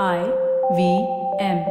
IVM.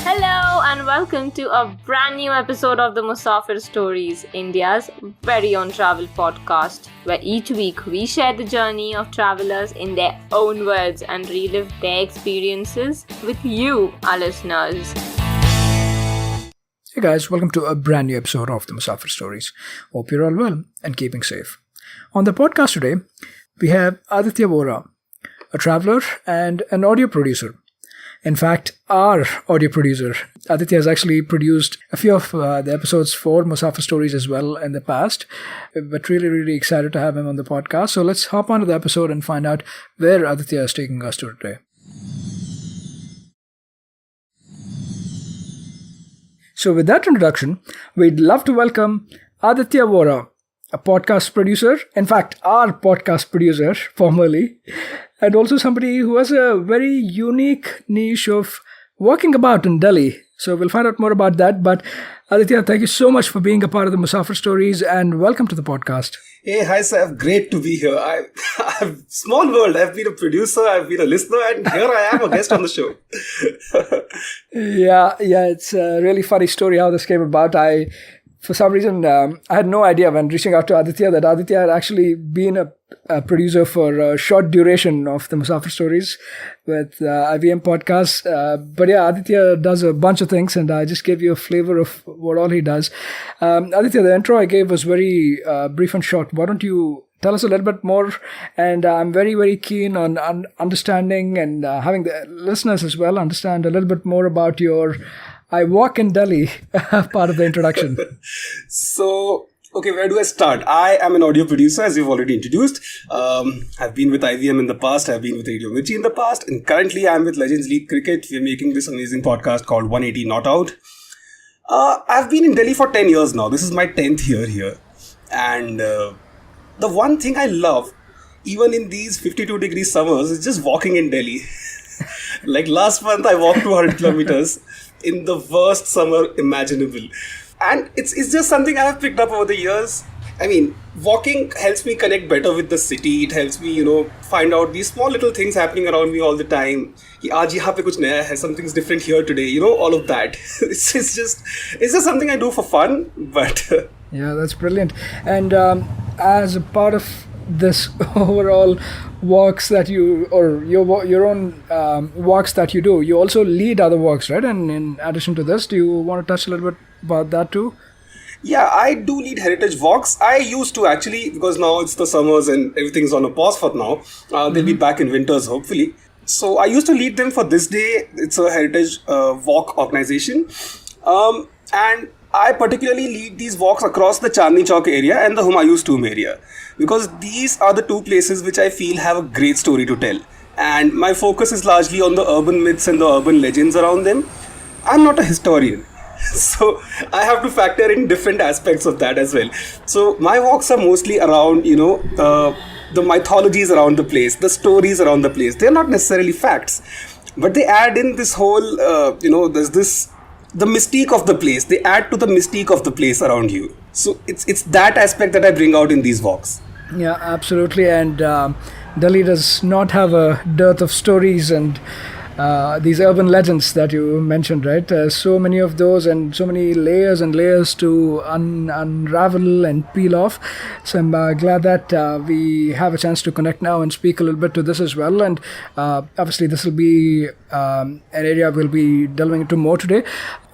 Hello and welcome to a brand new episode of the Musafir Stories, India's very own travel podcast, where each week we share the journey of travelers in their own words and relive their experiences with you, our listeners. Hey guys, welcome to a brand new episode of the Musafir Stories. Hope you're all well and keeping safe. On the podcast today, we have Aditya Worah, a traveler and an audio producer. In fact, our audio producer, Aditya, has actually produced a few of the episodes for Musafir Stories as well in the past. But really excited to have him on the podcast. So let's hop onto the episode and find out where Aditya is taking us to today. So with that introduction, we'd love to welcome Aditya Worah, a podcast producer, in fact, our podcast producer formerly, and also somebody who has a very unique niche of walking about in Delhi. So we'll find out more about that. But Aditya, thank you so much for being a part of the Musafir Stories and welcome to the podcast. Hey, hi, Saif. Great to be here. I've small world. I've been a producer, I've been a listener, and here I am, a guest on the show. Yeah, it's a really funny story how this came about. For some reason, I had no idea when reaching out to Aditya that Aditya had actually been a producer for a short duration of the Musafir Stories with IVM podcasts. But yeah, Aditya does a bunch of things and I just gave you a flavor of what all he does. Aditya, the intro I gave was very brief and short. Why don't you tell us a little bit more? And I'm very keen on understanding and having the listeners as well understand a little bit more about your I walk in Delhi part of the introduction. So, okay, where do I start? I am an audio producer, as you've already introduced. I've been with IVM in the past. I've been with Radio Mirchi in the past. And currently, I'm with Legends League Cricket. We're making this amazing podcast called 180 Not Out. I've been in Delhi for 10 years now. This is my 10th year here. And the one thing I love, even in these 52-degree summers, is just walking in Delhi. Like last month, I walked 200 kilometers. In the worst summer imaginable. And it's just something I have picked up over the years. I mean, walking helps me connect better with the city. It helps me, find out these small little things happening around me all the time. Ki aaj yahan pe kuch naya hai, something's different here today, all of that. It's just something I do for fun, but... Yeah, that's brilliant. And as a part of this overall walks that you, or your own walks that you do, you also lead other walks, right? And in addition to this, do you want to touch a little bit about that too? Yeah, I do lead heritage walks. I used to actually, because now it's the summers and everything's on a pause for now. They'll be back in winters, hopefully. So I used to lead them for this day. It's a heritage walk organization. And I particularly lead these walks across the Chandni Chowk area and the Humayun's Tomb area, because these are the two places which I feel have a great story to tell. And my focus is largely on the urban myths and the urban legends around them. I'm not a historian, so I have to factor in different aspects of that as well. So my walks are mostly around, the mythologies around the place, the stories around the place. They're not necessarily facts, but they add in this whole, there's this... the mystique of the place. They add to the mystique of the place around you. So it's that aspect that I bring out in these walks. Yeah, absolutely. And Delhi does not have a dearth of stories and these urban legends that you mentioned, right? So many of those and so many layers and layers to unravel and peel off. So I'm glad that we have a chance to connect now and speak a little bit to this as well. And obviously this will be an area we'll be delving into more today.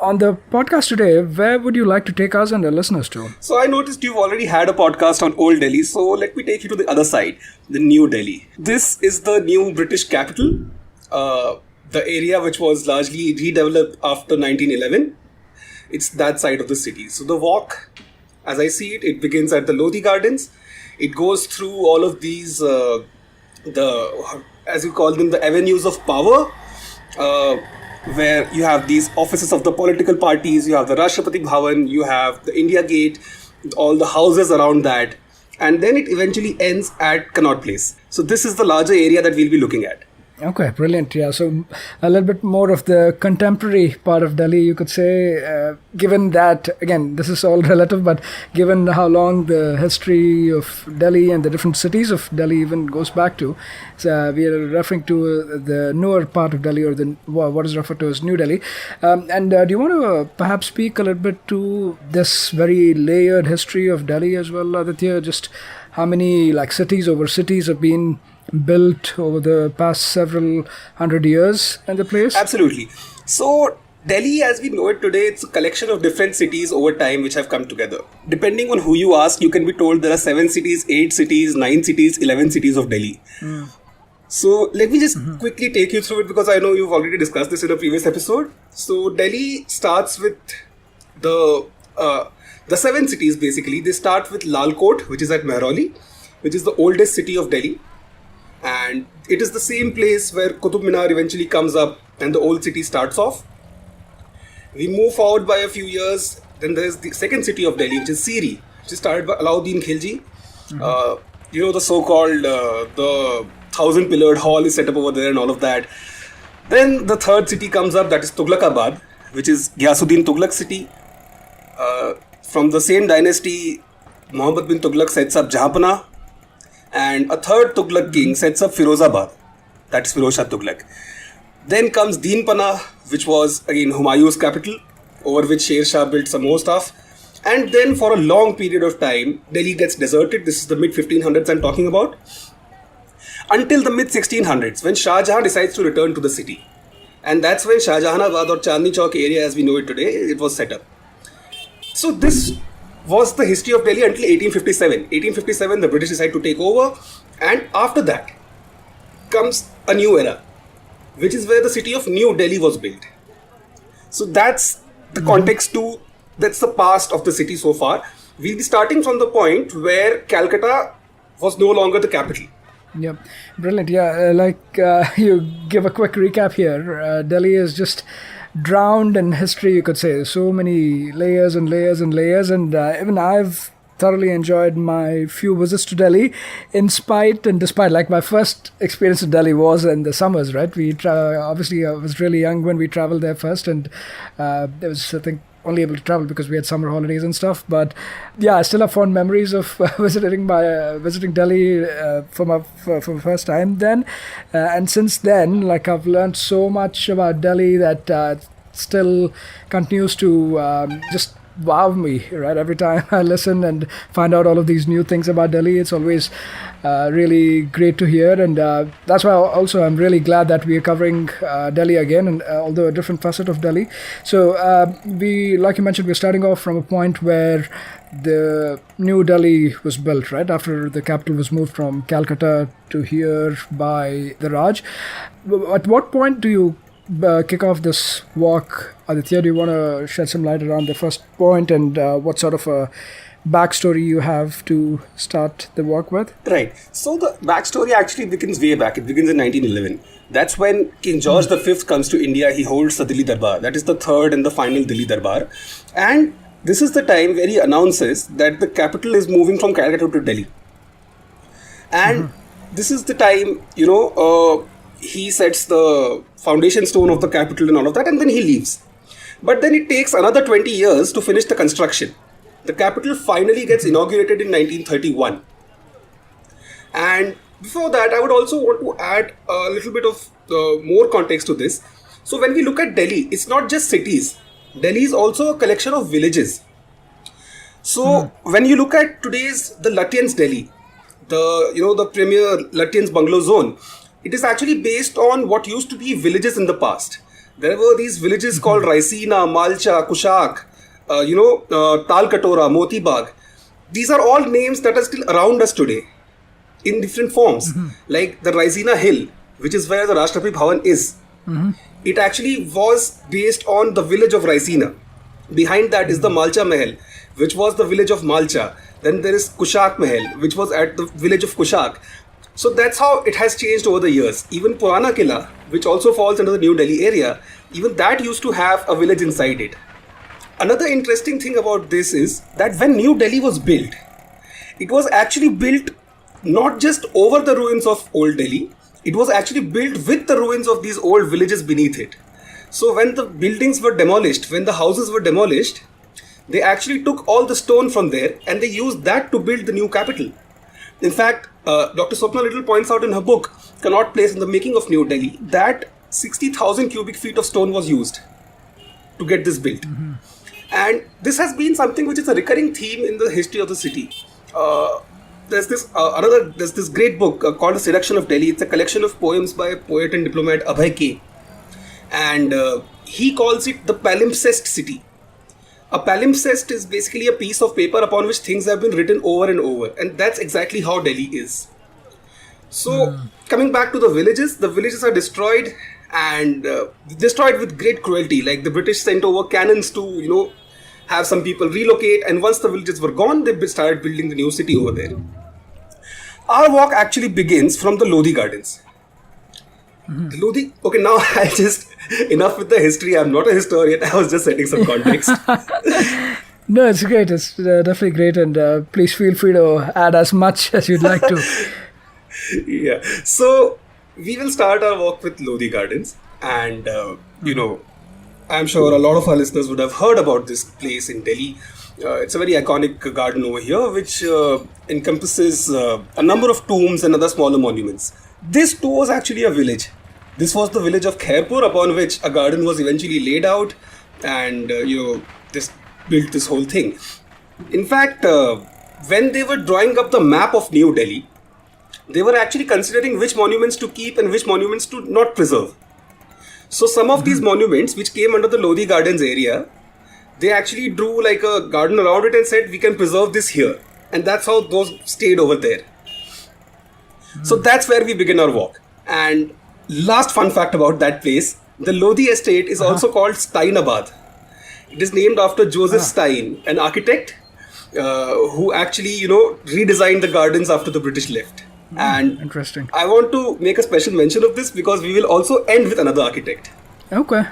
On the podcast today, where would you like to take us and the listeners to? So I noticed you've already had a podcast on Old Delhi. So let me take you to the other side, the New Delhi. This is the new British capital. The area which was largely redeveloped after 1911. It's that side of the city. So the walk, as I see it, it begins at the Lodhi Gardens. It goes through all of these, as you call them, the avenues of power, where you have these offices of the political parties, you have the Rashtrapati Bhavan, you have the India Gate, all the houses around that. And then it eventually ends at Connaught Place. So this is the larger area that we'll be looking at. Okay, brilliant. Yeah, so a little bit more of the contemporary part of Delhi, you could say, given that, again, this is all relative, but given how long the history of Delhi and the different cities of Delhi even goes back to, so we are referring to the newer part of Delhi, or what is referred to as New Delhi. And do you want to perhaps speak a little bit to this very layered history of Delhi as well, Aditya? Just how many cities over cities have been built over the past several hundred years in the place? Absolutely. So Delhi, as we know it today, it's a collection of different cities over time which have come together. Depending on who you ask, you can be told there are 7 cities, 8 cities, 9 cities, 11 cities of Delhi. So let me just quickly take you through it, because I know you've already discussed this in a previous episode. So Delhi starts with the 7 cities basically. They start with Lal Kot, which is at Mehrauli, which is the oldest city of Delhi. And it is the same place where Qutub Minar eventually comes up and the old city starts off. We move forward by a few years. Then there's the second city of Delhi, which is Siri, which is started by Alauddin Khilji. The so-called the 1,000-pillared hall is set up over there and all of that. Then the third city comes up, that is Tughlaqabad, which is Ghiyasuddin Tughlaq city. From the same dynasty, Muhammad bin Tughlaq sets up Jahanpana. And a third Tughlaq king sets up Firozabad, that is Firoz Shah Tughlaq. Then comes Deenpana, which was again Humayun's capital, over which Sher Shah built some more stuff. And then for a long period of time, Delhi gets deserted. This is the mid-1500s I'm talking about. Until the mid-1600s, when Shah Jahan decides to return to the city. And that's when Shah Jahanabad or Chandni Chowk area as we know it today, it was set up. So this was the history of Delhi until 1857. 1857, the British decide to take over, and after that comes a new era, which is where the city of New Delhi was built. So that's the context to, that's the past of the city so far. We'll be starting from the point where Calcutta was no longer the capital. Yeah, brilliant. Yeah, you give a quick recap here. Delhi is just drowned in history, you could say. So many layers and layers and layers, and even I've thoroughly enjoyed my few visits to Delhi, in spite and despite. Like, my first experience in Delhi was in the summers, right? Obviously I was really young when we traveled there first, and there was, I think, only able to travel because we had summer holidays and stuff. But yeah, I still have fond memories of visiting Delhi for the first time then. And since then, I've learned so much about Delhi that still continues to just wow me, right? Every time I listen and find out all of these new things about Delhi, it's always really great to hear. And that's why also I'm really glad that we are covering Delhi again, and although a different facet of Delhi. So like you mentioned, we're starting off from a point where the New Delhi was built, right? After the capital was moved from Calcutta to here by the Raj. At what point do you kick off this walk, Aditya? Do you want to shed some light around the first point and what sort of a backstory you have to start the walk with? Right. So the backstory actually begins way back. It begins in 1911. That's when King George V comes to India. He holds the Dilli Darbar. That is the third and the final Dilli Darbar. And this is the time where he announces that the capital is moving from Calcutta to Delhi. And this is the time, he sets the foundation stone of the capital and all of that, and then he leaves. But then it takes another 20 years to finish the construction. The capital finally gets inaugurated in 1931. And before that, I would also want to add a little bit of more context to this. So when we look at Delhi, it's not just cities. Delhi is also a collection of villages. So when you look at today's the Lutyens Delhi, the premier Lutyens bungalow zone, it is actually based on what used to be villages in the past. There were these villages called Raisina, Malcha, Kushak, Tal Katora, Moti Bagh. These are all names that are still around us today in different forms. Like the Raisina Hill, which is where the Rashtrapati Bhavan is. It actually was based on the village of Raisina. Behind that is the Malcha Mahal, which was the village of Malcha. Then there is Kushak Mahal, which was at the village of Kushak. So that's how it has changed over the years. Even Purana Killa, which also falls under the New Delhi area, even that used to have a village inside it. Another interesting thing about this is that when New Delhi was built, it was actually built not just over the ruins of Old Delhi, it was actually built with the ruins of these old villages beneath it. So when the buildings were demolished, when the houses were demolished, they actually took all the stone from there and they used that to build the new capital. In fact, Dr. Swapna Little points out in her book, Connaught Place in the Making of New Delhi, that 60,000 cubic feet of stone was used to get this built. Mm-hmm. And this has been something which is a recurring theme in the history of the city. There's this great book called The Seduction of Delhi. It's a collection of poems by a poet and diplomat Abhay K. And he calls it the palimpsest city. A palimpsest is basically a piece of paper upon which things have been written over and over. And that's exactly how Delhi is. So, coming back to the villages are destroyed and destroyed with great cruelty. Like the British sent over cannons to, have some people relocate. And once the villages were gone, they started building the new city over there. Our walk actually begins from the Lodhi Gardens. Okay, now enough with the history. I'm not a historian. I was just setting some context. No, it's great. It's definitely great. And please feel free to add as much as you'd like to. Yeah. So we will start our walk with Lodhi Gardens. And, I'm sure a lot of our listeners would have heard about this place in Delhi. It's a very iconic garden over here, which encompasses a number of tombs and other smaller monuments. This too was actually a village. This was the village of Khairpur, upon which a garden was eventually laid out, and this built this whole thing. In fact, when they were drawing up the map of New Delhi, they were actually considering which monuments to keep and which monuments to not preserve. So some of these monuments, which came under the Lodhi Gardens area, they actually drew like a garden around it and said, we can preserve this here. And that's how those stayed over there. So that's where we begin our walk. And last fun fact about that place, the Lodhi estate is also called Steinabad. It is named after Joseph Stein, an architect who actually, redesigned the gardens after the British left. And interesting. I want to make a special mention of this because we will also end with another architect. Okay.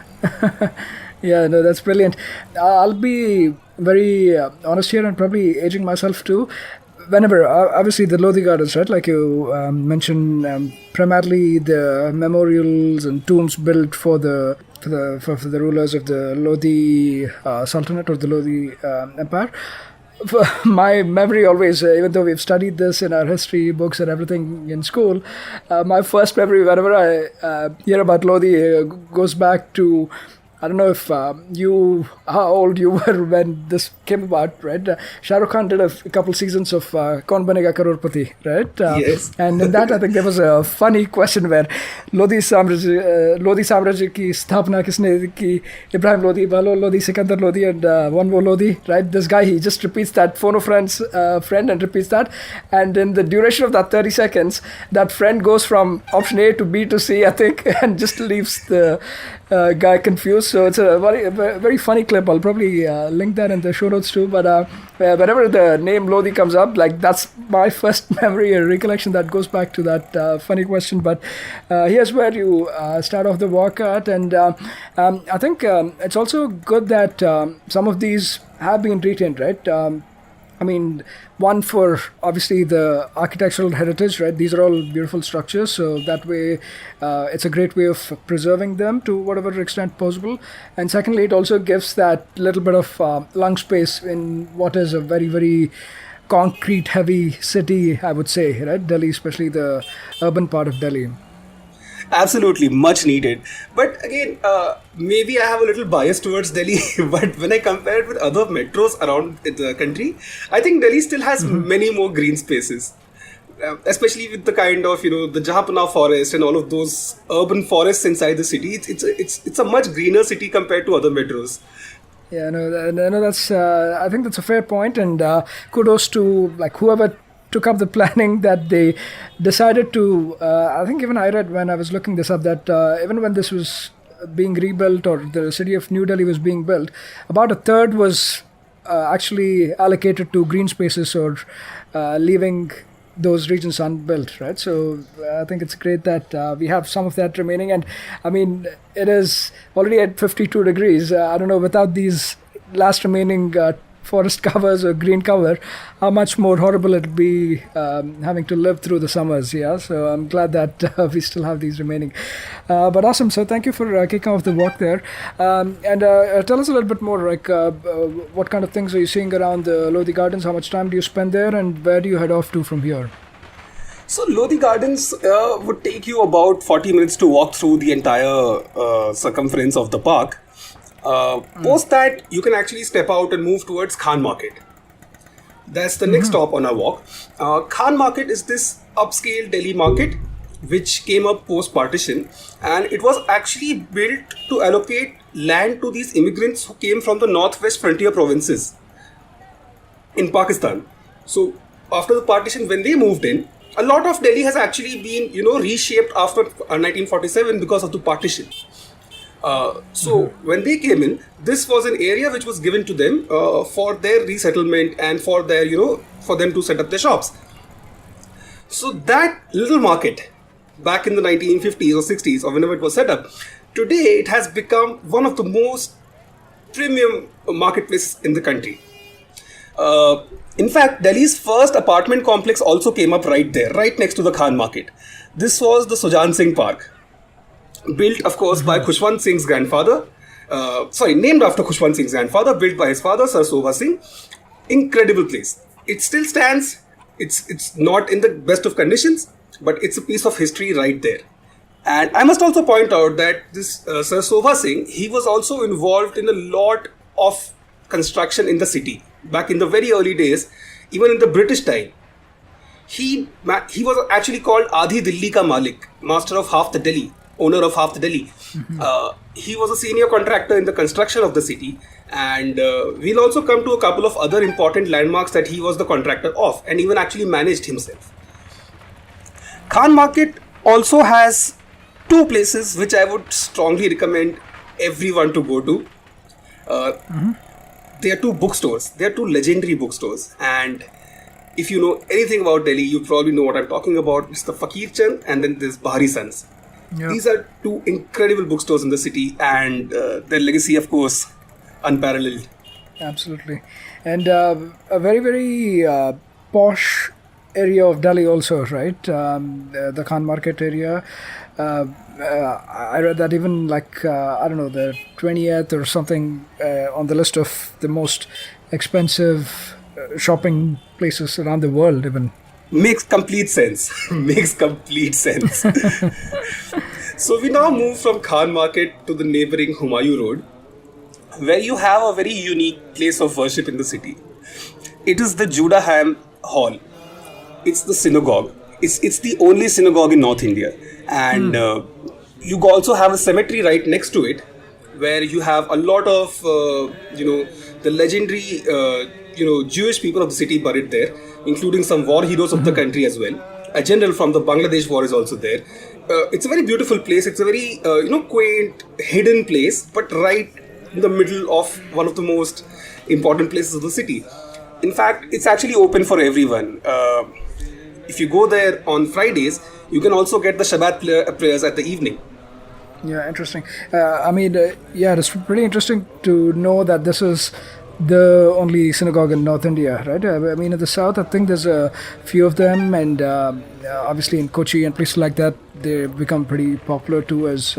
Yeah, no, that's brilliant. I'll be very honest here and probably aging myself too. Whenever, obviously the Lodhi Gardens, right, like you mentioned, primarily the memorials and tombs built for the rulers of the Lodhi Sultanate or the Lodhi Empire. My memory always, even though we've studied this in our history books and everything in school, my first memory whenever I hear about Lodhi goes back to, I don't know if how old you were when this came about, right? Shah Rukh Khan did a couple seasons of Kaun Banega Crorepati, right? Yes. And in that, I think there was a funny question where Lodhi Samrajya ki sthapna kisne ki, Ibrahim Lodhi, Balo Lodhi, Sikandar Lodhi, and one more Lodhi, right? This guy, he just repeats that, phone a friend and repeats that. And in the duration of that 30 seconds, that friend goes from option A to B to C, I think, and just leaves the guy confused. So it's a very funny clip. I'll probably link that in the show notes too. But whenever the name Lodhi comes up, like that's my first memory or recollection that goes back to that funny question. But here's where you start off the walk at. And I think it's also good that some of these have been retained, right? I mean, one for obviously the architectural heritage, right? These are all beautiful structures, so that way it's a great way of preserving them to whatever extent possible. And secondly, it also gives that little bit of lung space in what is a very, very concrete heavy city, I would say, right? Delhi, especially the urban part of Delhi. Absolutely, much needed. But again, maybe I have a little bias towards Delhi, but when I compare it with other metros around the country, I think Delhi still has many more green spaces. Especially with the kind of, the Jahanpana forest and all of those urban forests inside the city. It's a much greener city compared to other metros. Yeah, no, that's, I think that's a fair point, and kudos to like whoever took up the planning that they decided to, I think even I read when I was looking this up that even when this was being rebuilt or the city of New Delhi was being built, about a third was actually allocated to green spaces or leaving those regions unbuilt, right? So I think it's great that we have some of that remaining. And I mean, it is already at 52 degrees. I don't know, without these last remaining forest covers or green cover, how much more horrible it'd be having to live through the summers. Yeah, so I'm glad that we still have these remaining. But awesome. So thank you for kicking off the walk there. And tell us a little bit more, like what kind of things are you seeing around the Lodhi Gardens? How much time do you spend there, and where do you head off to from here? So Lodhi Gardens would take you about 40 minutes to walk through the entire circumference of the park. Post that, you can actually step out and move towards Khan Market. That's the next stop on our walk. Khan Market is this upscale Delhi market which came up post-partition, and it was actually built to allocate land to these immigrants who came from the northwest frontier provinces in Pakistan. So after the partition, when they moved in, a lot of Delhi has actually been, reshaped after 1947 because of the partition. So when they came in, this was an area which was given to them for their resettlement and for their, for them to set up their shops. So that little market, back in the 1950s or 60s or whenever it was set up, today it has become one of the most premium marketplaces in the country. In fact, Delhi's first apartment complex also came up right there, right next to the Khan Market. This was the Sujan Singh Park. Built, of course, by Khushwant Singh's grandfather. Named after Khushwant Singh's grandfather, built by his father, Sir Sobha Singh. Incredible place. It still stands. It's not in the best of conditions, but it's a piece of history right there. And I must also point out that this Sir Sobha Singh, he was also involved in a lot of construction in the city. Back in the very early days, even in the British time. He was actually called Adhi Dilli Ka Malik, master of half the Delhi. Owner of half the Delhi. He was a senior contractor in the construction of the city, and we'll also come to a couple of other important landmarks that he was the contractor of and even actually managed himself. Khan Market also has two places which I would strongly recommend everyone to go to. They are two bookstores. They are two legendary bookstores, and if you know anything about Delhi, you probably know what I'm talking about. It's the Fakir Chand and then there's Bahari Sons. Yeah. These are two incredible bookstores in the city, and their legacy, of course, unparalleled. Absolutely. And a very, very posh area of Delhi also, right? The Khan Market area. I read that even the 20th or something on the list of the most expensive shopping places around the world even. Makes complete sense. Makes complete sense. So we now move from Khan Market to the neighboring Humayun Road, where you have a very unique place of worship in the city. It is the Judah Hyam Hall. It's the synagogue. It's the only synagogue in North India. And you also have a cemetery right next to it, where you have a lot of, the legendary, Jewish people of the city buried there, including some war heroes of the country as well. A general from the Bangladesh war is also there. It's a very beautiful place. It's a very, quaint, hidden place, but right in the middle of one of the most important places of the city. In fact, it's actually open for everyone. If you go there on Fridays, you can also get the Shabbat prayers at the evening. Yeah, interesting. It's pretty interesting to know that this is the only synagogue in North India, right? I mean, in the south, I think there's a few of them, and obviously in Kochi and places like that, they become pretty popular too as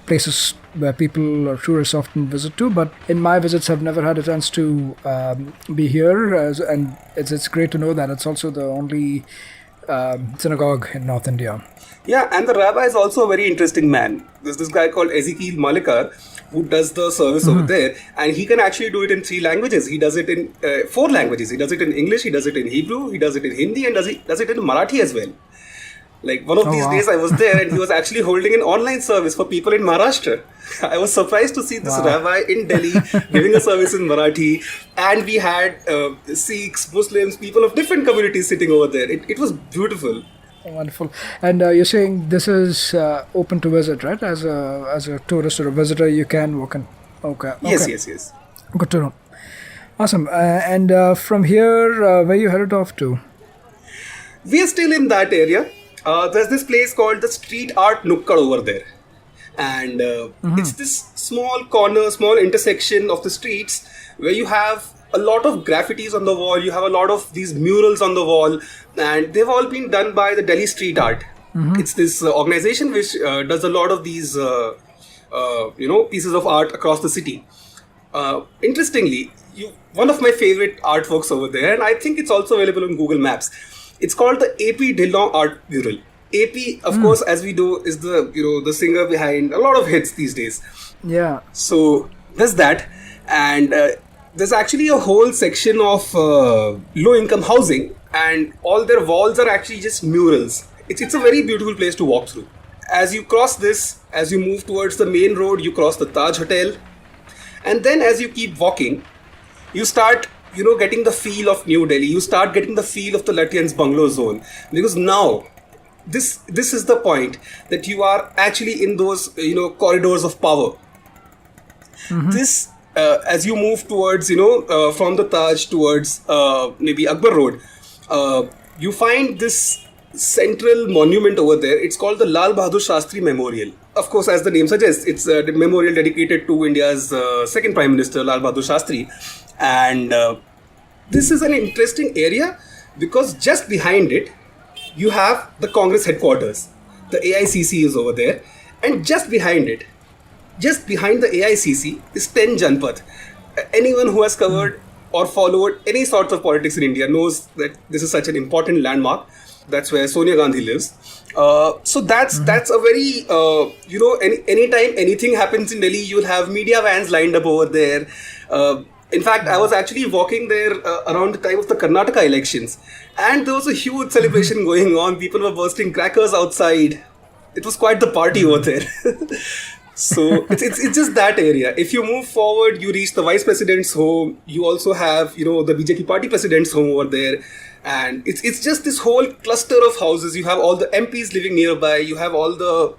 places where people or tourists often visit to. But in my visits, I've never had a chance to be here, and it's great to know that it's also the only synagogue in North India. Yeah, and the rabbi is also a very interesting man. There's this guy called Ezekiel Malikar who does the service over there, and he can actually do it in 3 languages. He does it in 4 languages. He does it in English, he does it in Hebrew, he does it in Hindi, and does it in Marathi as well. Like one of these days I was there and he was actually holding an online service for people in Maharashtra. I was surprised to see this rabbi in Delhi giving a service in Marathi, and we had Sikhs, Muslims, people of different communities sitting over there. It was beautiful. Wonderful. And you're saying this is open to visit, right? As a tourist or a visitor, you can walk in. Okay. Yes. Good to know. Awesome. And from here, where you headed off to? We are still in that area. There's this place called the Street Art Nukkad over there. And it's this small corner, small intersection of the streets where you have a lot of graffitis on the wall. You have a lot of these murals on the wall, and they've all been done by the Delhi Street Art. It's this organization which does a lot of these, pieces of art across the city. Interestingly, one of my favorite artworks over there, and I think it's also available on Google Maps. It's called the AP Dillon Art Mural. AP, of course, as we do, is the singer behind a lot of hits these days. Yeah. So there's that, and there's actually a whole section of low-income housing, and all their walls are actually just murals. It's a very beautiful place to walk through. As you cross this, as you move towards the main road, you cross the Taj Hotel, and then as you keep walking, you start getting the feel of New Delhi. You start getting the feel of the Lutyens' bungalow zone, because now this is the point that you are actually in those corridors of power. This as you move towards from the Taj towards maybe Akbar Road, you find this central monument over there. It's called the Lal Bahadur Shastri Memorial. Of course, as the name suggests, it's a memorial dedicated to India's second Prime Minister, Lal Bahadur Shastri. And this is an interesting area because just behind it, you have the Congress headquarters. The AICC is over there. And just behind it, just behind the AICC is 10 Janpat. Anyone who has covered or followed any sorts of politics in India knows that this is such an important landmark. That's where Sonia Gandhi lives. So that's a very, anytime anything happens in Delhi, you'll have media vans lined up over there. In fact, I was actually walking there around the time of the Karnataka elections, and there was a huge celebration going on. People were bursting crackers outside. It was quite the party over there. So it's just that area. If you move forward, you reach the vice president's home. You also have the BJP party president's home over there. And it's just this whole cluster of houses. You have all the MPs living nearby. You have all the,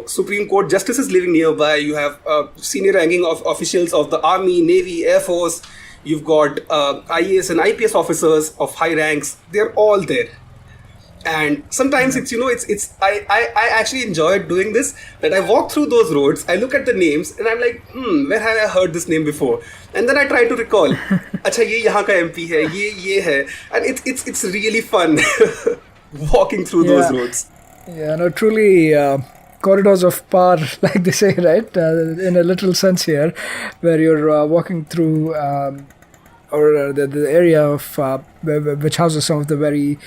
Supreme Court justices living nearby. You have senior ranking of officials of the Army, Navy, Air Force. You've got IAS and IPS officers of high ranks. They're all there. And sometimes I actually enjoyed doing this, that I walk through those roads, I look at the names, and I'm like, where have I heard this name before? And then I try to recall, acha ye yahan ka MP hai, ye hai. And it's really fun walking through those roads. Yeah, no, truly corridors of power, like they say, right? In a literal sense here, where you're walking through the area of which houses some of the very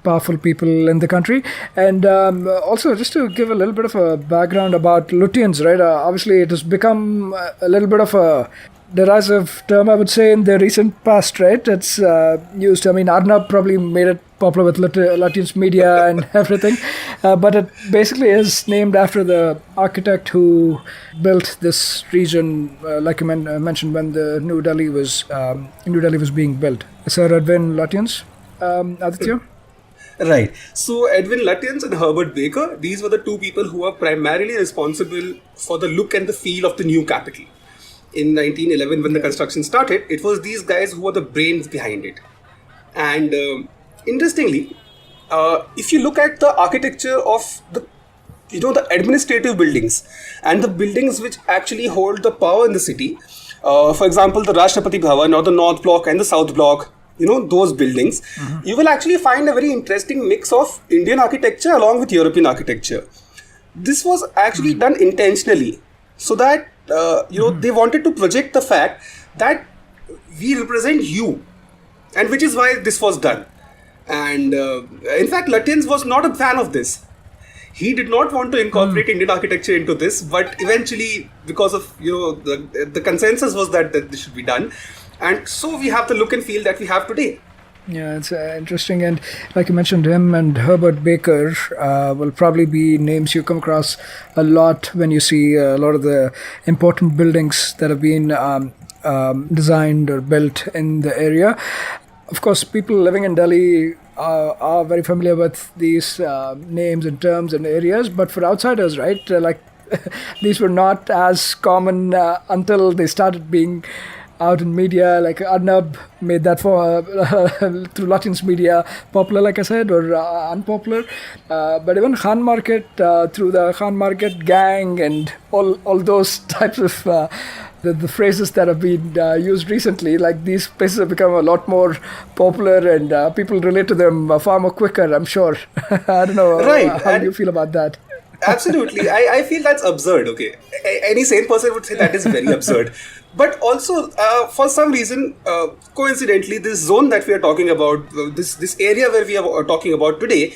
powerful people in the country. And also, just to give a little bit of a background about Lutyens, right? Obviously, it has become a little bit of a derisive term, I would say, in the recent past, right? It's used, Arnab probably made it popular with Lutyens media and everything, but it basically is named after the architect who built this region, like you mentioned, when the New Delhi was being built. Sir Edwin Lutyens, Aditya? Right. So Edwin Lutyens and Herbert Baker, these were the two people who were primarily responsible for the look and the feel of the new capital. In 1911, when the construction started, it was these guys who were the brains behind it. And interestingly, if you look at the architecture of the administrative buildings and the buildings which actually hold the power in the city, for example, the Rashtrapati Bhavan or the North Block and the South Block, those buildings, you will actually find a very interesting mix of Indian architecture along with European architecture. This was actually done intentionally so that, they wanted to project the fact that we represent you, and which is why this was done. And in fact, Lutyens was not a fan of this. He did not want to incorporate Indian architecture into this, but eventually, because of, the consensus was that this should be done. And so we have the look and feel that we have today. Yeah, it's interesting. And like you mentioned, him and Herbert Baker will probably be names you come across a lot when you see a lot of the important buildings that have been designed or built in the area. Of course, people living in Delhi are very familiar with these names and terms and areas. But for outsiders, right, these were not as common until they started being out in media. Like Arnab made that for through Lutyens media popular, like I said, or unpopular. But even Khan Market, through the Khan Market gang and all those types of the phrases that have been used recently, like these places have become a lot more popular and people relate to them far more quicker, I'm sure. I don't know how do you feel about that? Absolutely. I feel that's absurd, okay. Any sane person would say that is very absurd. But also, for some reason, coincidentally, this zone that we are talking about, this area where we are talking about today,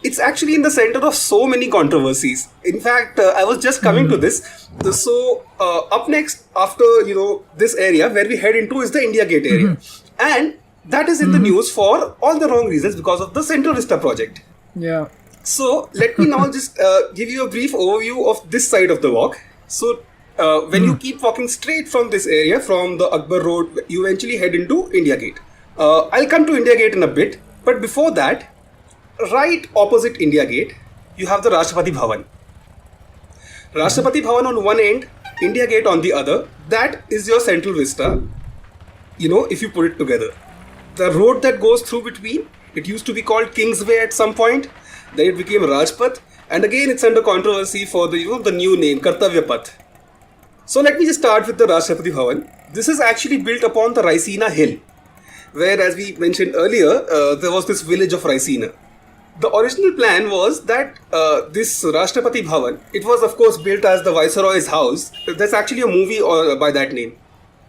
it's actually in the center of so many controversies. In fact, I was just coming to this. So, up next, after, this area, where we head into is the India Gate area. And that is in the news for all the wrong reasons because of the Central Vista project. Yeah. So, let me now just give you a brief overview of this side of the walk. So, when you keep walking straight from this area, from the Akbar Road, you eventually head into India Gate. I'll come to India Gate in a bit, but before that, right opposite India Gate, you have the Rashtrapati Bhavan. Rashtrapati Bhavan on one end, India Gate on the other. That is your Central Vista, if you put it together. The road that goes through between, it used to be called Kingsway at some point. Then it became Rajpath. And again, it's under controversy for the new name, Kartavya Path. So let me just start with the Rashtrapati Bhavan. This is actually built upon the Raisina Hill, where, as we mentioned earlier, there was this village of Raisina. The original plan was that this Rashtrapati Bhavan, it was of course built as the Viceroy's house. There's actually a movie by that name.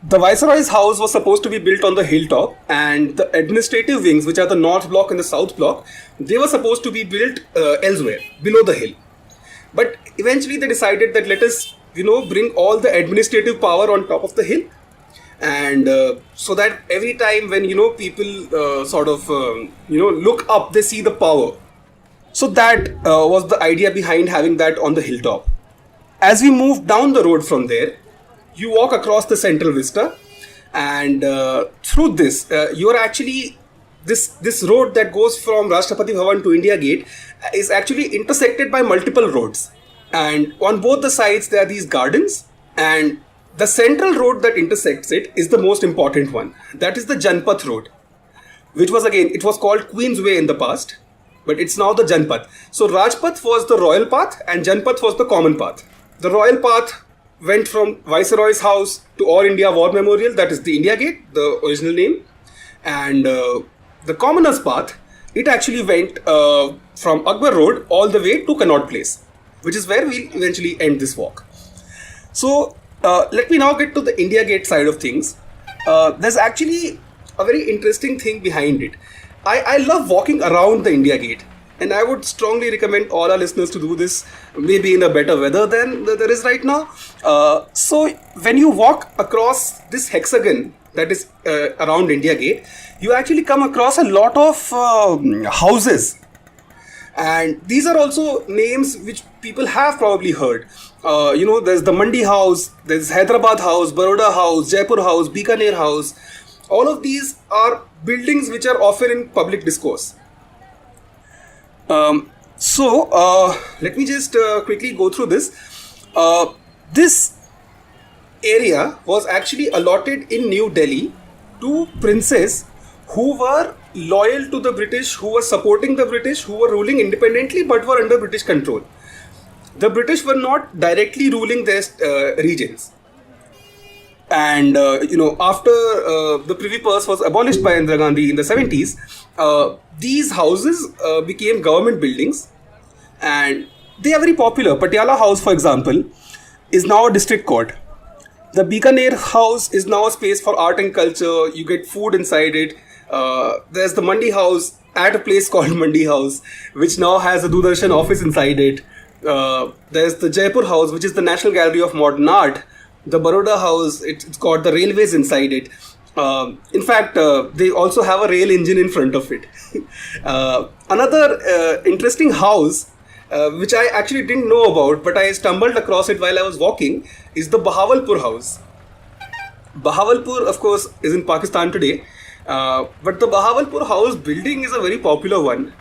The Viceroy's house was supposed to be built on the hilltop, and the administrative wings, which are the north block and the south block, they were supposed to be built elsewhere, below the hill. But eventually they decided that let us, bring all the administrative power on top of the hill. And so that every time when, people look up, they see the power. So that was the idea behind having that on the hilltop. As we move down the road from there, you walk across the Central Vista, and through this, you are actually, this road that goes from Rashtrapati Bhavan to India Gate is actually intersected by multiple roads. And on both the sides, there are these gardens, and the central road that intersects it is the most important one. That is the Janpath Road, which was it was called Queensway in the past, but it's now the Janpath. So Rajpath was the royal path and Janpath was the common path. The royal path went from Viceroy's house to All India War Memorial, that is the India Gate, the original name. And the commoner's path, it actually went from Akbar Road all the way to Connaught Place, which is where we'll eventually end this walk. So let me now get to the India Gate side of things. There's actually a very interesting thing behind it. I love walking around the India Gate, and I would strongly recommend all our listeners to do this, maybe in a better weather than there is right now. So when you walk across this hexagon that is around India Gate, you actually come across a lot of houses. And these are also names which people have probably heard. There's the Mandi House, there's Hyderabad House, Baroda House, Jaipur House, Bikaner House. All of these are buildings which are often in public discourse. So let me just quickly go through this. This area was actually allotted in New Delhi to princes who were loyal to the British, who were supporting the British, who were ruling independently but were under British control. The British were not directly ruling their regions. And, after the Privy Purse was abolished by Indira Gandhi in the 70s, these houses became government buildings, and they are very popular. Patiala House, for example, is now a district court. The Bikaner House is now a space for art and culture. You get food inside it. There's the Mandi House at a place called Mandi House, which now has a Doordarshan office inside it. There's the Jaipur House, which is the National Gallery of Modern Art. The Baroda House, it's got the railways inside it. In fact, they also have a rail engine in front of it. Another interesting house, which I actually didn't know about, but I stumbled across it while I was walking, is the Bahawalpur House. Bahawalpur, of course, is in Pakistan today. But the Bahawalpur House building is a very popular one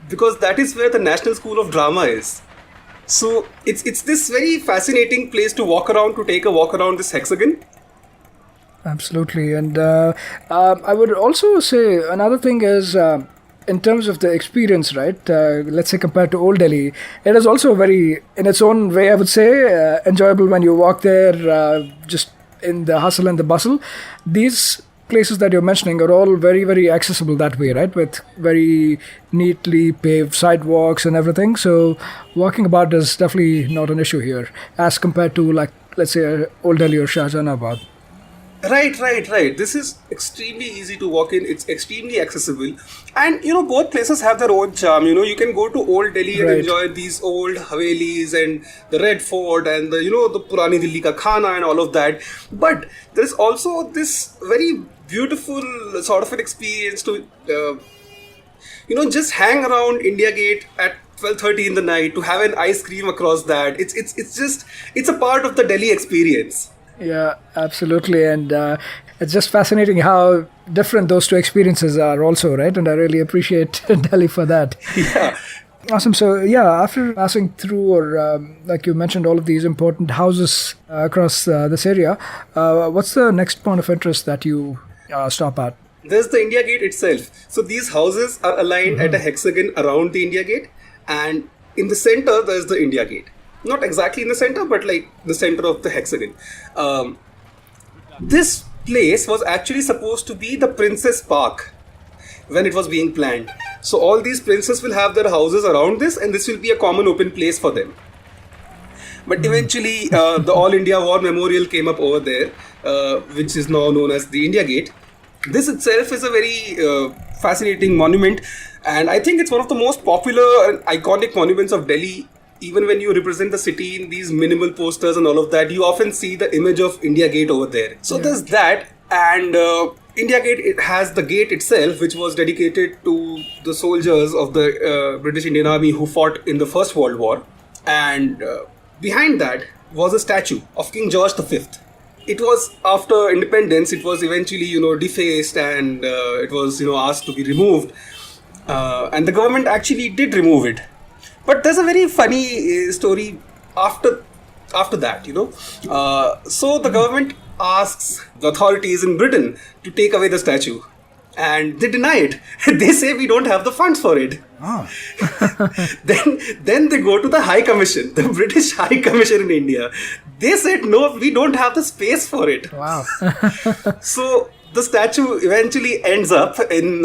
because that is where the National School of Drama is. So it's this very fascinating place to walk around, to take a walk around this hexagon. Absolutely. And I would also say another thing is in terms of the experience, right? Let's say compared to Old Delhi, it is also very, in its own way, I would say, enjoyable when you walk there, just in the hustle and the bustle. These places that you're mentioning are all very, very accessible that way, right? With very neatly paved sidewalks and everything. So walking about is definitely not an issue here as compared to, like, let's say, Old Delhi or Shahjahanabad. Right. This is extremely easy to walk in. It's extremely accessible. And, both places have their own charm. You can go to Old Delhi and enjoy these old Havelis and the Red Fort and the Purani Delhi ka khana and all of that. But there's also this very beautiful sort of an experience to, just hang around India Gate at 12:30 in the night, to have an ice cream across that. It's a part of the Delhi experience. Yeah, absolutely. And it's just fascinating how different those two experiences are also, right? And I really appreciate Delhi for that. Yeah. Awesome. So, after passing through, or like you mentioned, all of these important houses across this area, what's the next point of interest that you stop at? There's the India Gate itself. So these houses are aligned at a hexagon around the India Gate. And in the center, there's the India Gate. Not exactly in the center, but like the center of the hexagon. This place was actually supposed to be the Princess Park when it was being planned. So all these princes will have their houses around this, and this will be a common open place for them. But eventually, the All India War Memorial came up over there, which is now known as the India Gate. This itself is a very fascinating monument, and I think it's one of the most popular and iconic monuments of Delhi. Even when you represent the city in these minimal posters and all of that, you often see the image of India Gate over there. So there's that, and India Gate, it has the gate itself, which was dedicated to the soldiers of the British Indian Army who fought in the First World War. And behind that was a statue of King George V. It was after independence, it was eventually, defaced, and it was, asked to be removed. And the government actually did remove it. But there's a very funny story after that, So the government asks the authorities in Britain to take away the statue. And they deny it. They say we don't have the funds for it. Oh. Then they go to the High Commission, the British High Commission in India. They said, no, we don't have the space for it. Wow. So the statue eventually ends up in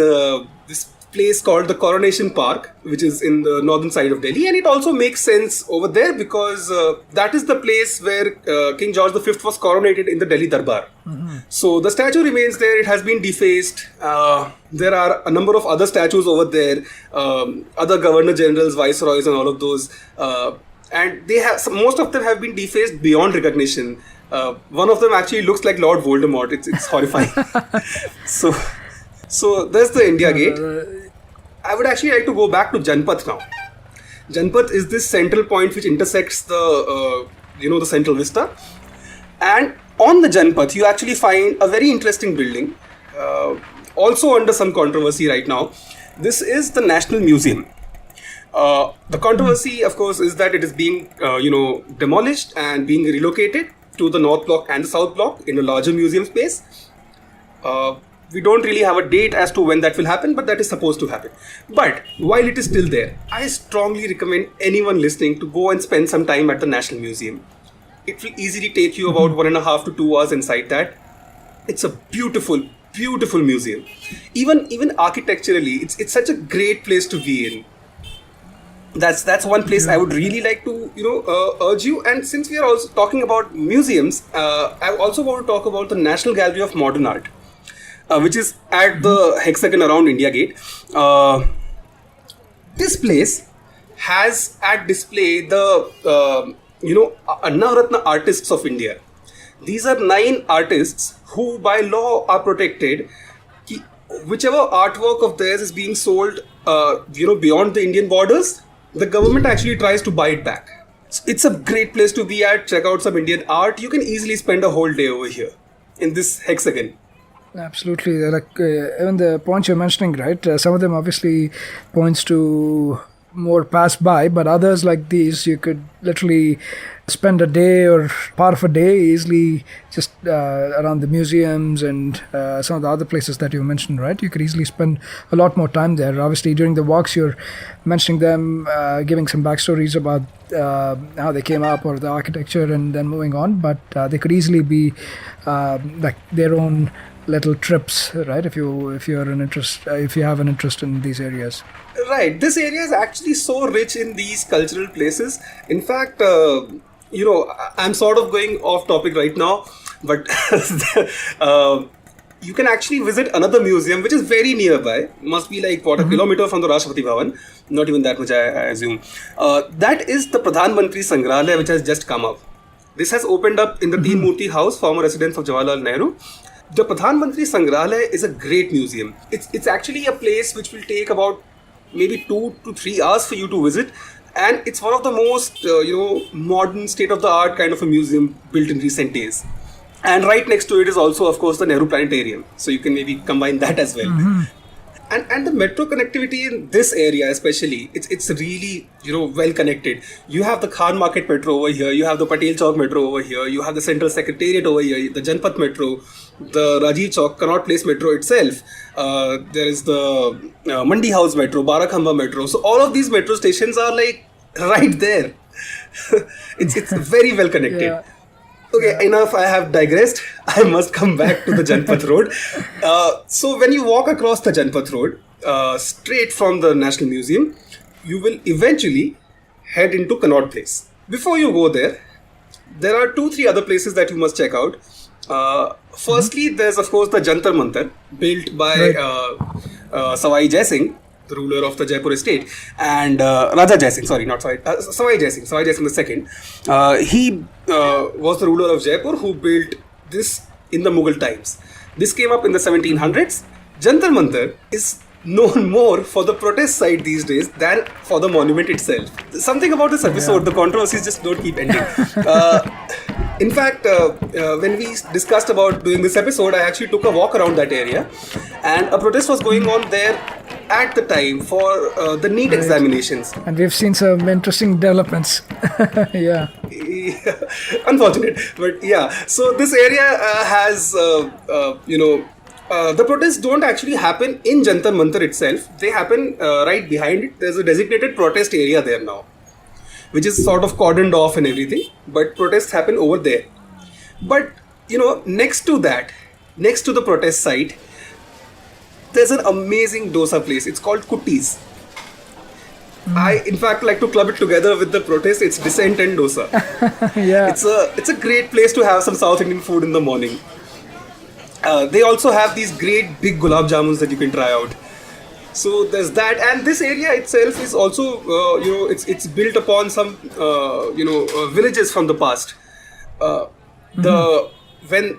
this place called the Coronation Park, which is in the northern side of Delhi, and it also makes sense over there because that is the place where King George V was coronated in the Delhi Darbar. Mm-hmm. So the statue remains there. It has been defaced. There are a number of other statues over there, other governor generals, viceroys, and all of those, and they have most of them have been defaced beyond recognition. One of them actually looks like Lord Voldemort. It's horrifying. So there's the India Gate. I would actually like to go back to Janpat now. Janpat is this central point which intersects the Central Vista. And on the Janpat, you actually find a very interesting building, also under some controversy right now. This is the National Museum. The controversy, of course, is that it is being, demolished and being relocated to the North Block and the South Block in a larger museum space. We don't really have a date as to when that will happen, but that is supposed to happen. But while it is still there, I strongly recommend anyone listening to go and spend some time at the National Museum. It will easily take you about 1.5 to 2 hours inside that. It's a beautiful, beautiful museum. Even architecturally, it's such a great place to be in. That's one place I would really like to urge you. And since we are also talking about museums, I also want to talk about the National Gallery of Modern Art, which is at the hexagon around India Gate. This place has at display the Navratna artists of India. These are 9 artists who by law are protected. Whichever artwork of theirs is being sold beyond the Indian borders, the government actually tries to buy it back. It's a great place to be at. Check out some Indian art. You can easily spend a whole day over here in this hexagon. Absolutely. Like even the points you're mentioning, right? Some of them obviously points to more pass by, but others like these, you could literally spend a day or part of a day easily just around the museums and some of the other places that you mentioned, right? You could easily spend a lot more time there. Obviously, during the walks, you're mentioning them, giving some backstories about how they came up or the architecture, and then moving on. But they could easily be like their own little trips, right? If you have an interest in these areas. Right. This area is actually so rich in these cultural places. In fact, I'm sort of going off topic right now, but you can actually visit another museum which is very nearby. Must be like a kilometer from the Rashtrapati Bhavan. Not even that much, I assume. That is the Pradhan Mantri Sangrahalaya, which has just come up. This has opened up in the Teen Murti House, former residence of Jawaharlal Nehru. The Pradhan Mantri Sangrahalaya is a great museum. It's actually a place which will take about maybe 2 to 3 hours for you to visit, and it's one of the most modern, state-of-the-art kind of a museum built in recent days. And right next to it is also, of course, the Nehru Planetarium. So you can maybe combine that as well. And the metro connectivity in this area especially, it's really well connected. You have the Khan Market Metro over here, you have the Patel Chowk Metro over here, you have the Central Secretariat over here, the Janpath Metro, the Rajiv Chowk, Connaught Place Metro itself. There is the Mandi House Metro, Barakhamba Metro. So all of these metro stations are like right there. It's very well connected. Yeah. Okay, enough. I have digressed. I must come back to the Janpath Road. So when you walk across the Janpath Road, straight from the National Museum, you will eventually head into Connaught Place. Before you go there are 2-3 other places that you must check out. Firstly, there's of course the Jantar Mantar, built by Sawai Jai Singh, the ruler of the Jaipur estate, and Raja Jai Singh, sorry, not Sawai Jai Singh II. He was the ruler of Jaipur who built this in the Mughal times. This came up in the 1700s. Jantar Mantar is known more for the protest side these days than for the monument itself. Something about this episode, the controversies just don't keep ending. In fact, when we discussed about doing this episode, I actually took a walk around that area, and a protest was going on there at the time for the NEET examinations. And we've seen some interesting developments. Yeah. Unfortunate, but yeah. So this area has, the protests don't actually happen in Jantar Mantar itself. They happen right behind it. There's a designated protest area there now, which is sort of cordoned off and everything, but protests happen over there. But, next to the protest site, there's an amazing dosa place. It's called Kutti's. I, in fact, like to club it together with the protest. It's Dissent and dosa. Yeah. It's a great place to have some South Indian food in the morning. They also have these great big gulab jamuns that you can try out. So there's that, and this area itself is also, it's built upon some, villages from the past. When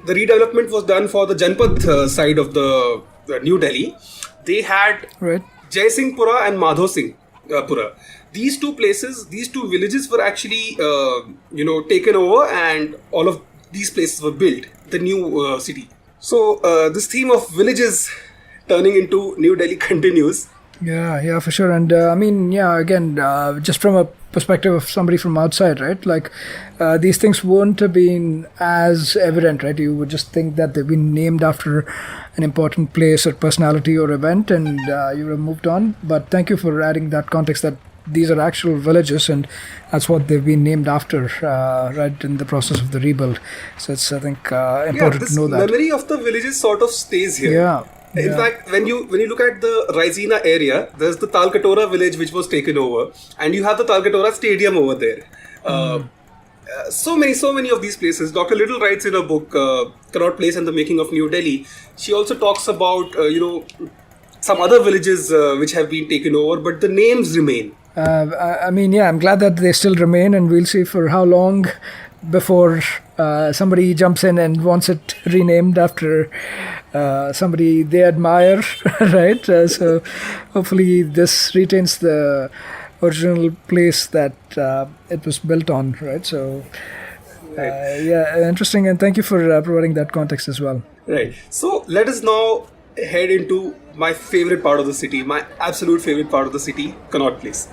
the redevelopment was done for the Janpath side of the New Delhi, they had Jai Singh Pura and Madho Singh Pura. These two villages were actually, taken over, and all of these places were built, the new city. So this theme of villages turning into New Delhi continues. Yeah, for sure. And again, just from a perspective of somebody from outside, right? Like these things wouldn't have been as evident, right? You would just think that they've been named after an important place or personality or event, and you would have moved on. But thank you for adding that context that these are actual villages, and that's what they've been named after, right in the process of the rebuild. So it's, I think, important to know that. The memory of the villages sort of stays here. Yeah. In fact, when you look at the Raisina area, there's the Talkatora village which was taken over, and you have the Talkatora Stadium over there. So many of these places. Dr. Little writes in a book, Connaught Place and the Making of New Delhi. She also talks about some other villages which have been taken over, but the names remain. I'm glad that they still remain, and we'll see for how long before somebody jumps in and wants it renamed after somebody they admire, right? So hopefully this retains the original place that it was built on, right? So interesting, and thank you for providing that context as well. Right. So let us now head into my favorite part of the city, my absolute favorite part of the city, Connaught Place.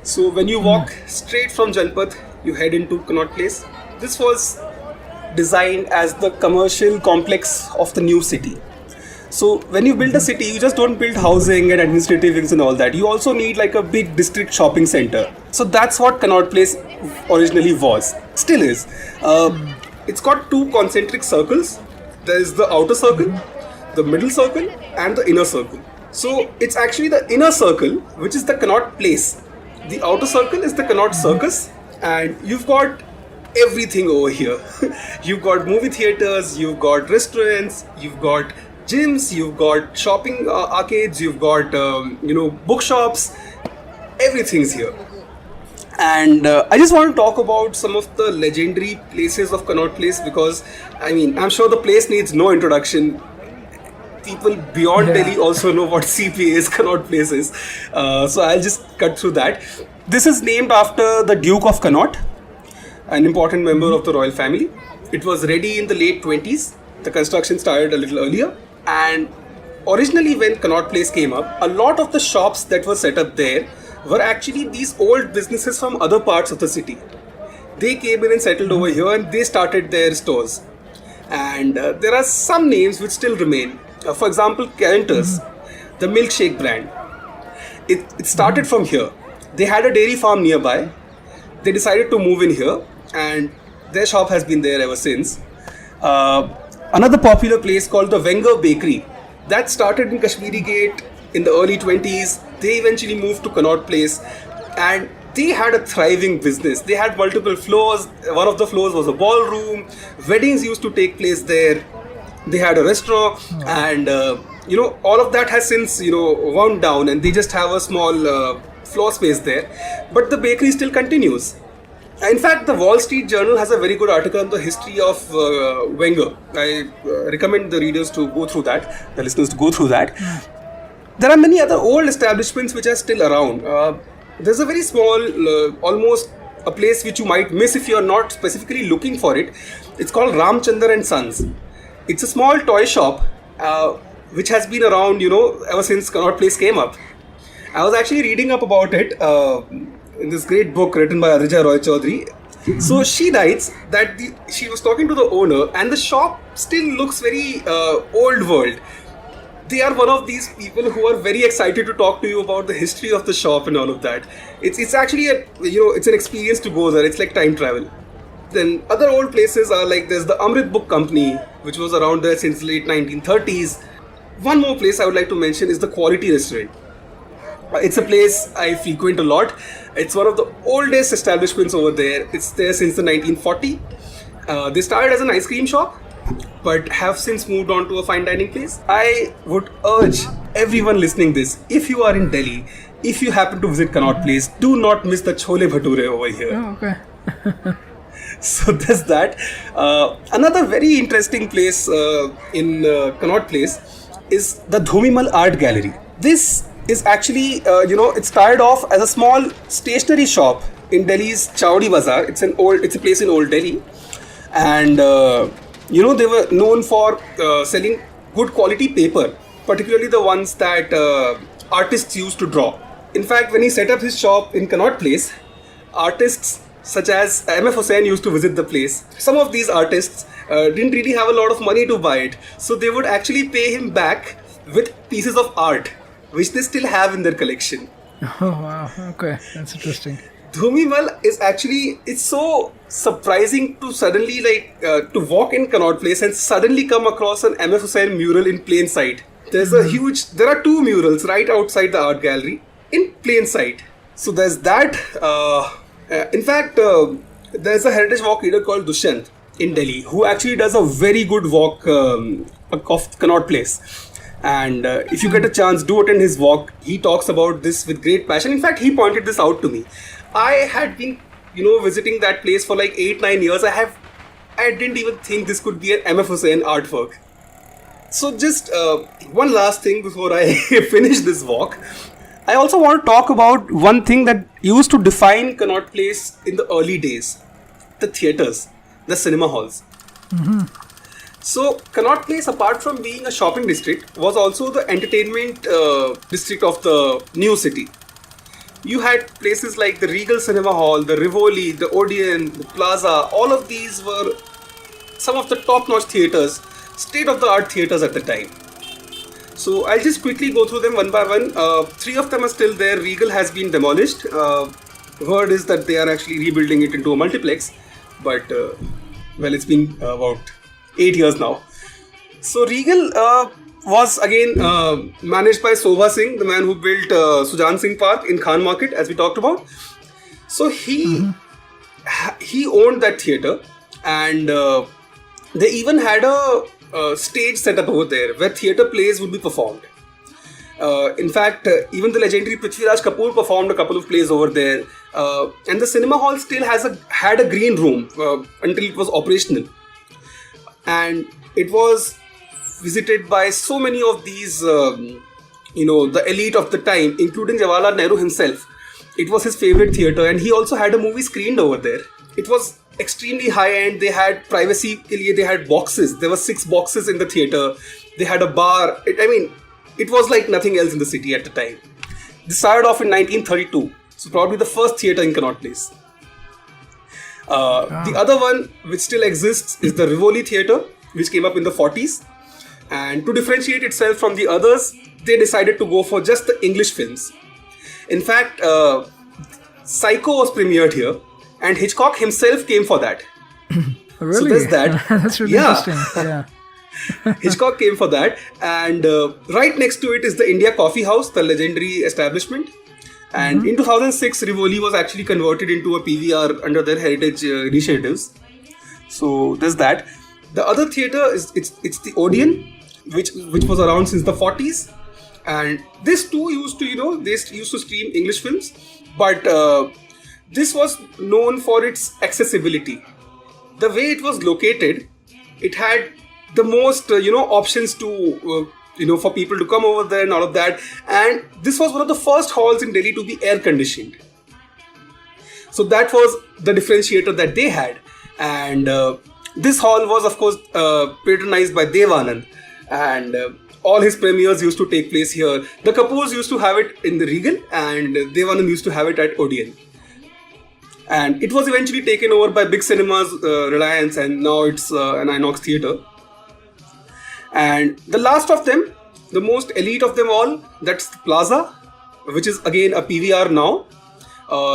So when you walk straight from Janpat, you head into Connaught Place. This was designed as the commercial complex of the new city. So when you build a city, you just don't build housing and administrative wings and all that. You also need like a big district shopping center. So that's what Connaught Place originally was, still is. It's got two concentric circles. There is the outer circle, the middle circle, and the inner circle. So it's actually the inner circle, which is the Connaught Place. The outer circle is the Connaught Circus, and you've got everything over here. You've got movie theaters, you've got restaurants, you've got gyms, you've got shopping arcades, you've got bookshops. Everything's here. And I just want to talk about some of the legendary places of Connaught Place because, I'm sure the place needs no introduction. People beyond Delhi also know what CPA is, Connaught Place is. So I'll just cut through that. This is named after the Duke of Connaught, an important member of the royal family. It was ready in the late 20s. The construction started a little earlier. And originally when Connaught Place came up, a lot of the shops that were set up there were actually these old businesses from other parts of the city. They came in and settled over here and they started their stores. And there are some names which still remain. For example, Cantor's, the milkshake brand. It started from here. They had a dairy farm nearby. They decided to move in here and their shop has been there ever since. Another popular place called the Wenger Bakery. That started in Kashmiri Gate in the early 20s. They eventually moved to Connaught Place and they had a thriving business. They had multiple floors. One of the floors was a ballroom. Weddings used to take place there. They had a restaurant and all of that has since wound down and they just have a small floor space there. But the bakery still continues. In fact, the Wall Street Journal has a very good article on the history of Wenger. I recommend the readers to go through that, the listeners to go through that. There are many other old establishments which are still around. There's a very small, almost a place which you might miss if you're not specifically looking for it. It's called Ramchandar and Sons. It's a small toy shop which has been around, ever since Connaught Place came up. I was actually reading up about it in this great book written by Aditya Roy Chaudhary. So she writes that she was talking to the owner and the shop still looks very old world. They are one of these people who are very excited to talk to you about the history of the shop and all of that. It's actually it's an experience to go there. It's like time travel. Then other old places are like there's the Amrit Book Company, which was around there since the late 1930s. One more place I would like to mention is the Quality Restaurant. It's a place I frequent a lot. It's one of the oldest establishments over there. It's there since the 1940. They started as an ice cream shop, but have since moved on to a fine dining place. I would urge everyone listening this, if you are in Delhi, if you happen to visit Connaught Place, do not miss the Chole Bhature over here. Oh, okay. So there's that. Another very interesting place in Connaught Place is the Dhumimal Art Gallery. This is actually, it started off as a small stationery shop in Delhi's Chowdi Bazaar. It's a place in Old Delhi. And, they were known for selling good quality paper, particularly the ones that artists used to draw. In fact, when he set up his shop in Connaught Place, artists such as M.F. Hussain used to visit the place. Some of these artists didn't really have a lot of money to buy it, so they would actually pay him back with pieces of art, which they still have in their collection. Oh, wow. Okay. That's interesting. Dhumimal is actually, it's so surprising to suddenly to walk in Connaught Place and suddenly come across an M.F. Hussain mural in plain sight. There are two murals right outside the art gallery in plain sight. So there's that. In fact, there's a heritage walk leader called Dushyant in Delhi who actually does a very good walk of Connaught Place. And if you get a chance, do attend his walk. He talks about this with great passion. In fact, he pointed this out to me. I had been, visiting that place for like 8-9 years. I didn't even think this could be an M.F. Hussain artwork. So just one last thing before I finish this walk. I also want to talk about one thing that used to define Connaught Place in the early days. The theatres, the cinema halls. Mm-hmm. So Connaught Place, apart from being a shopping district, was also the entertainment district of the new city. You had places like the Regal Cinema Hall, the Rivoli, the Odeon, the Plaza. All of these were some of the top-notch theatres, state-of-the-art theatres at the time. So I'll just quickly go through them one by one. 3 of them are still there. Regal has been demolished. Word is that they are actually rebuilding it into a multiplex. But, well, it's been about 8 years now. So Regal was again managed by Sobha Singh, the man who built Sujan Singh Park in Khan Market, as we talked about. So he owned that theatre, and they even had a stage set up over there where theatre plays would be performed. In fact, even the legendary Prithviraj Kapoor performed a couple of plays over there. And the cinema hall still had a green room until it was operational. And it was visited by so many of these, the elite of the time, including Jawaharlal Nehru himself. It was his favorite theatre, and he also had a movie screened over there. It was extremely high-end. They had privacy, they had boxes. There were 6 boxes in the theatre. They had a bar. It was like nothing else in the city at the time. This started off in 1932, so probably the first theatre in Connaught Place. The other one, which still exists, is the Rivoli Theatre, which came up in the 40s. And to differentiate itself from the others, they decided to go for just the English films. In fact, Psycho was premiered here, and Hitchcock himself came for that. Really? So there's that. That's really interesting. Yeah. Hitchcock came for that, and right next to it is the India Coffee House, the legendary establishment. And in 2006, Rivoli was actually converted into a PVR under their heritage initiatives. So there's that. The other theatre is it's the Odeon, which was around since the 40s, and this too used to they used to stream English films, but this was known for its accessibility. The way it was located, it had the most options to for people to come over there and all of that, and this was one of the first halls in Delhi to be air conditioned. So that was the differentiator that they had, and this hall was of course patronized by Dev Anand, and all his premieres used to take place here. The Kapoors used to have it in the Regal, and Dev Anand used to have it at Odeon. And it was eventually taken over by Big Cinemas Reliance, and now it's an Inox theatre. And the last of them, the most elite of them all, that's the Plaza, which is again a PVR now.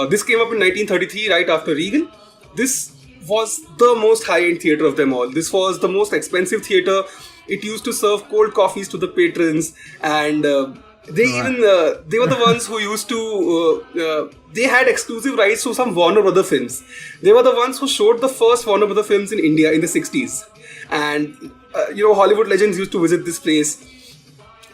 This came up in 1933, right after Regal. This was the most high-end theatre of them all. This was the most expensive theatre. It used to serve cold coffees to the patrons, and they were the ones who used to they had exclusive rights to some Warner Brother films. They were the ones who showed the first Warner Brother films in India in the 60s, and Hollywood legends used to visit this place.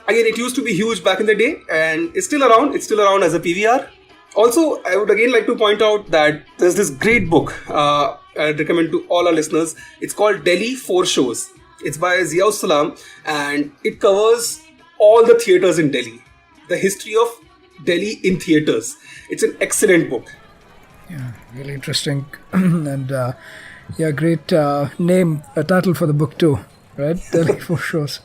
Again, it used to be huge back in the day, and it's still around. It's still around as a PVR. Also, I would again like to point out that there's this great book I'd recommend to all our listeners. It's called Delhi 4 Shows. It's by Ziaul Salam, and it covers all the theatres in Delhi, the history of Delhi in theatres. It's an excellent book. Yeah, really interesting. And great name, a title for the book too, right? Delhi 4 Shows.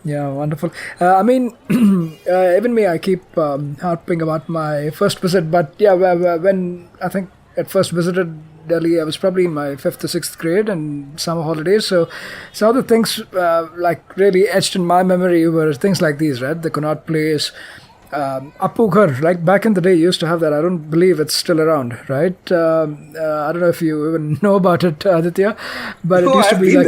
Yeah, wonderful. Even me, I keep harping about my first visit, but yeah, when I think at first visited Delhi, I was probably in my 5th or 6th grade and summer holidays. So some of the things really etched in my memory were things like these, right? The Connaught Place, Appu Ghar, like back in the day, you used to have that. I don't believe it's still around, right? I don't know if you even know about it, Aditya, but it used to be like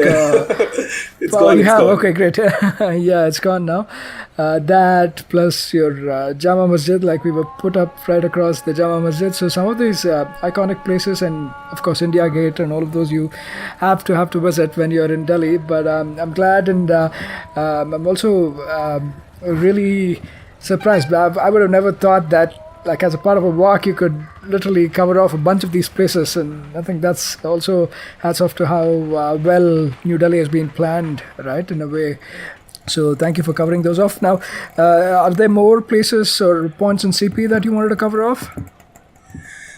it's gone. You have? Okay, great. Yeah, it's gone now. That plus your Jama Masjid, like we were put up right across the Jama Masjid. So some of these iconic places, and of course India Gate and all of those, you have to visit when you're in Delhi. But I'm glad, and I'm also really surprised. I would have never thought that, like, as a part of a walk, you could literally cover off a bunch of these places, and I think that's also hats off to how well New Delhi has been planned, right, in a way. So thank you for covering those off. Now, are there more places or points in CP that you wanted to cover off?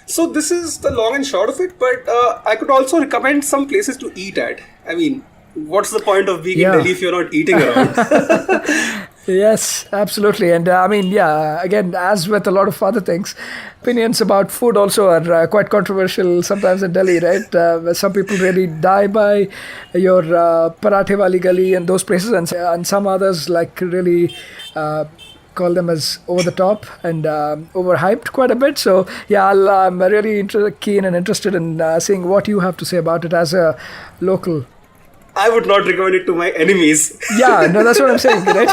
So this is the long and short of it, but I could also recommend some places to eat at. I mean, what's the point of being in Delhi if you're not eating around? Yes, absolutely. And again, as with a lot of other things, opinions about food also are quite controversial sometimes in Delhi, right? Where some people really die by your parathe wali gali and those places, and some others like really call them as over the top and overhyped quite a bit. So, yeah, I'm really keen and interested in seeing what you have to say about it as a local. I would not recommend it to my enemies. Yeah, no, that's what I'm saying, right?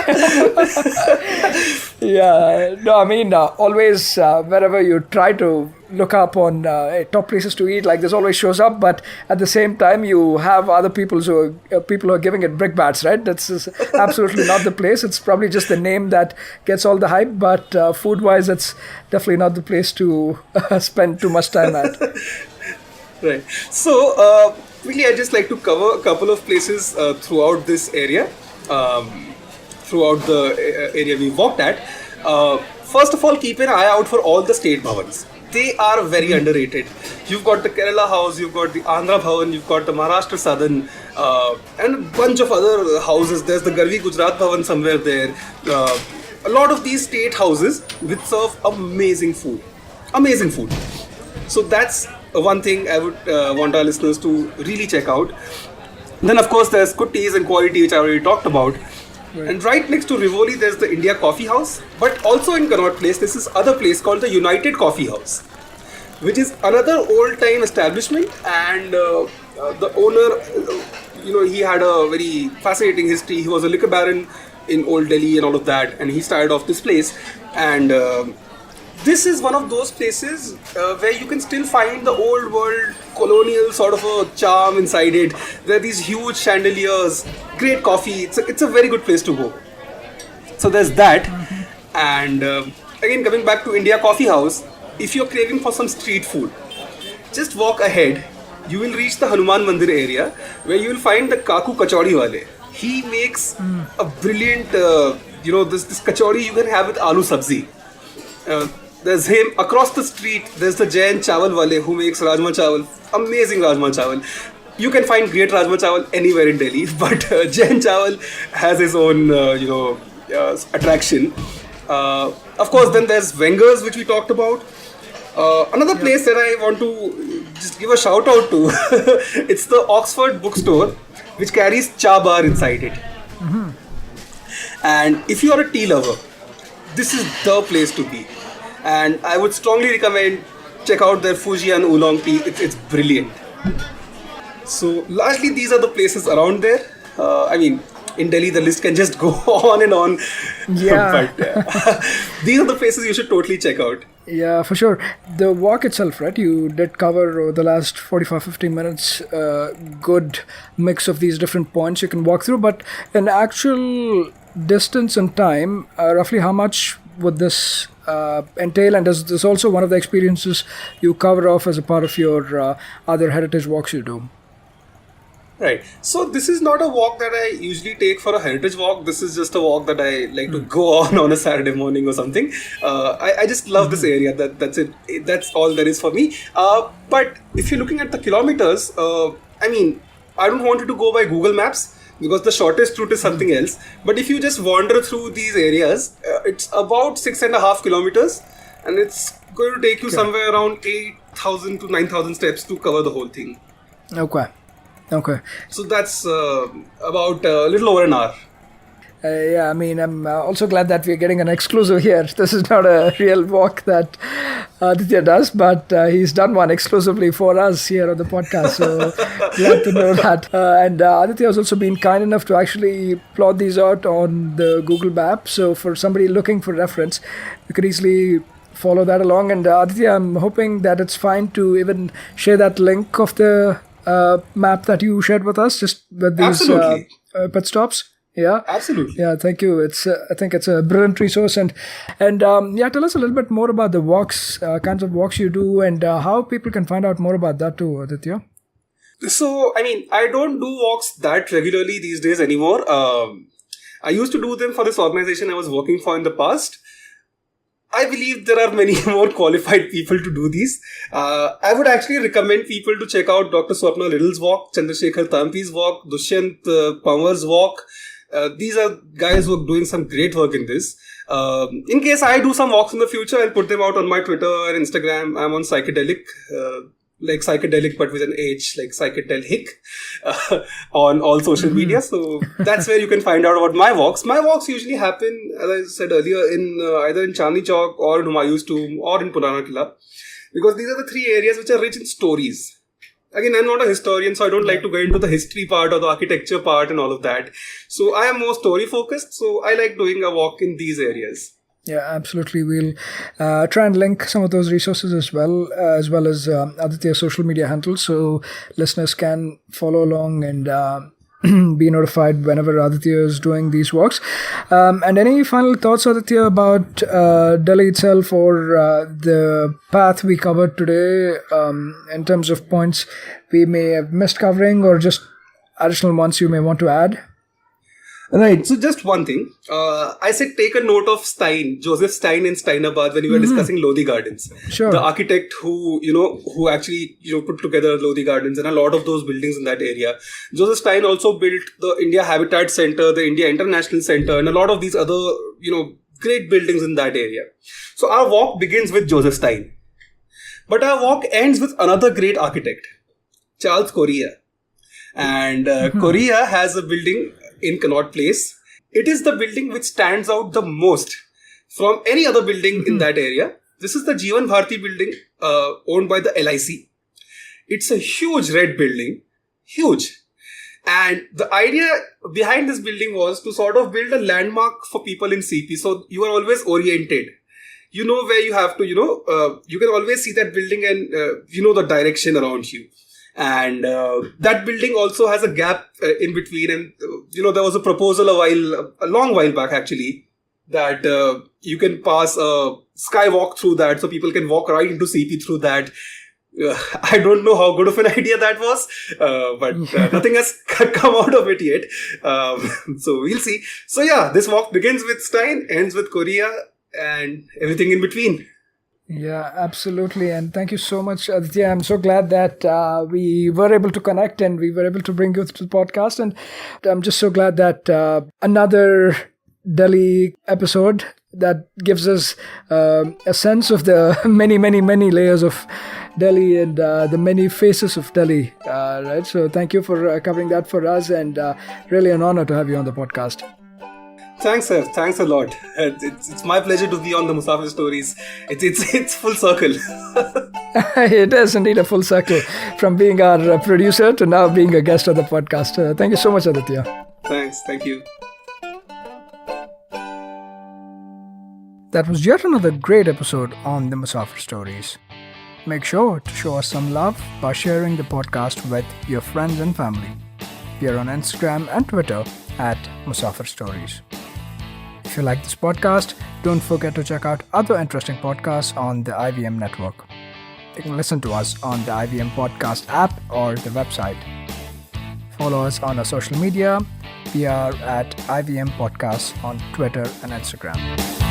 Yeah, no, I mean, always wherever you try to look up on top places to eat, like this always shows up, but at the same time, you have other people who are giving it brickbats, right? That's just absolutely not the place. It's probably just the name that gets all the hype, but food-wise, it's definitely not the place to spend too much time at. Right. So, quickly, I'd just like to cover a couple of places throughout this area, throughout the area we walked at. First of all, keep an eye out for all the state bhavans. They are very underrated. You've got the Kerala House, you've got the Andhra Bhavan, you've got the Maharashtra Southern, and a bunch of other houses. There's the Garvi Gujarat Bhavan somewhere there. A lot of these state houses which serve amazing food. Amazing food. So that's one thing I would want our listeners to really check out. Then, of course, there's good teas and quality, which I already talked about. Right. And right next to Rivoli, there's the India Coffee House. But also in Connaught Place, there's this other place called the United Coffee House, which is another old-time establishment. And the owner, he had a very fascinating history. He was a liquor baron in Old Delhi and all of that. And he started off this place. And this is one of those places where you can still find the old world colonial sort of a charm inside it. There are these huge chandeliers, great coffee. It's a very good place to go. So there's that. And again, coming back to India Coffee House, if you're craving for some street food, just walk ahead. You will reach the Hanuman Mandir area where you will find the Kaku Kachori Wale. He makes a brilliant, this kachori you can have with aloo sabzi. There's him across the street. There's the Jain Chawal Wale who makes Rajma Chawal. Amazing Rajma Chawal. You can find great Rajma Chawal anywhere in Delhi, but Jain Chawal has his own, attraction. Of course, then there's Wenger's, which we talked about. Another place that I want to just give a shout out to, it's the Oxford Bookstore, which carries Cha Bar inside it. Mm-hmm. And if you are a tea lover, this is the place to be. And I would strongly recommend check out their Fujian Oolong tea. It's brilliant. So largely these are the places around there. In Delhi the list can just go on and on. Yeah. But these are the places you should totally check out. Yeah, for sure. The walk itself, right? You did cover the last 45-50 minutes, good mix of these different points you can walk through. But in actual distance and time, roughly how much would this entail, and is this also one of the experiences you cover off as a part of your other heritage walks you do? Right. So this is not a walk that I usually take for a heritage walk. This is just a walk that I like to go on a Saturday morning or something. I just love this area. That's it. That's all there is for me. But if you're looking at the kilometers, I don't want you to go by Google Maps, because the shortest route is something else. But if you just wander through these areas, it's about 6.5 kilometers, and it's going to take you somewhere around 8,000 to 9,000 steps to cover the whole thing. Okay. So that's about a little over an hour. I'm also glad that we're getting an exclusive here. This is not a real walk that Aditya does, but he's done one exclusively for us here on the podcast. So glad to know that. And Aditya has also been kind enough to actually plot these out on the Google map. So for somebody looking for reference, you could easily follow that along. And Aditya, I'm hoping that it's fine to even share that link of the map that you shared with us, just with these pit stops. Yeah, absolutely. Yeah, thank you. I think it's a brilliant resource, and tell us a little bit more about the walks, kinds of walks you do, and how people can find out more about that too, Aditya. So, I don't do walks that regularly these days anymore. I used to do them for this organization I was working for in the past. I believe there are many more qualified people to do these. I would actually recommend people to check out Dr. Swapna Little's walk, Chandrasekhar Tampi's walk, Dushyant Panwar's walk. These are guys who are doing some great work in this. In case I do some walks in the future, I'll put them out on my Twitter and Instagram. I'm on psychedelic, like psychedelic but with an H, like psychedelic, on all social media. So that's where you can find out about my walks. My walks usually happen, as I said earlier, in either in Chandni Chowk or in Humayun's Tomb or in Purana Killa, because these are the three areas which are rich in stories. Again, I'm not a historian, so I don't like to go into the history part or the architecture part and all of that. So I am more story focused. So I like doing a walk in these areas. Yeah, absolutely. We'll try and link some of those resources as well as Aditya's social media handles, so listeners can follow along and be notified whenever Aditya is doing these walks. And any final thoughts, Aditya, about Delhi itself or the path we covered today, in terms of points we may have missed covering, or just additional ones you may want to add? Right. So just one thing. I said take a note of Stein, Joseph Stein in Steinabad when we were discussing Lodhi Gardens. Sure. The architect who actually put together Lodhi Gardens and a lot of those buildings in that area. Joseph Stein also built the India Habitat Center, the India International Center, and a lot of these other great buildings in that area. So our walk begins with Joseph Stein, but our walk ends with another great architect, Charles Correa. And Correa has a building in Connaught Place. It is the building which stands out the most from any other building in that area. This is the Jeevan Bharati building, owned by the LIC. It's a huge red building, huge. And the idea behind this building was to sort of build a landmark for people in CP. So you are always oriented. You know where you have to, you can always see that building and you know the direction around you. And that building also has a gap in between. And, there was a proposal a long while back actually, that you can pass a skywalk through that so people can walk right into CP through that. I don't know how good of an idea that was, but nothing has come out of it yet. So we'll see. So yeah, this walk begins with Stein, ends with Correa, and everything in between. Yeah, absolutely. And thank you so much, Aditya. I'm so glad that we were able to connect and we were able to bring you to the podcast. And I'm just so glad that another Delhi episode that gives us a sense of the many, many, many layers of Delhi and the many faces of Delhi. Right. So thank you for covering that for us, and really an honor to have you on the podcast. Thanks, sir. Thanks a lot. It's my pleasure to be on the Musafir Stories. It's full circle. It is indeed a full circle, from being our producer to now being a guest on the podcast. Thank you so much, Aditya. Thanks. Thank you. That was yet another great episode on the Musafir Stories. Make sure to show us some love by sharing the podcast with your friends and family. We are on Instagram and Twitter at Musafir Stories. If you like this podcast, don't forget to check out other interesting podcasts on the IVM network. You can listen to us on the IVM podcast app or the website. Follow us on our social media. We are at IVM Podcasts on Twitter and Instagram.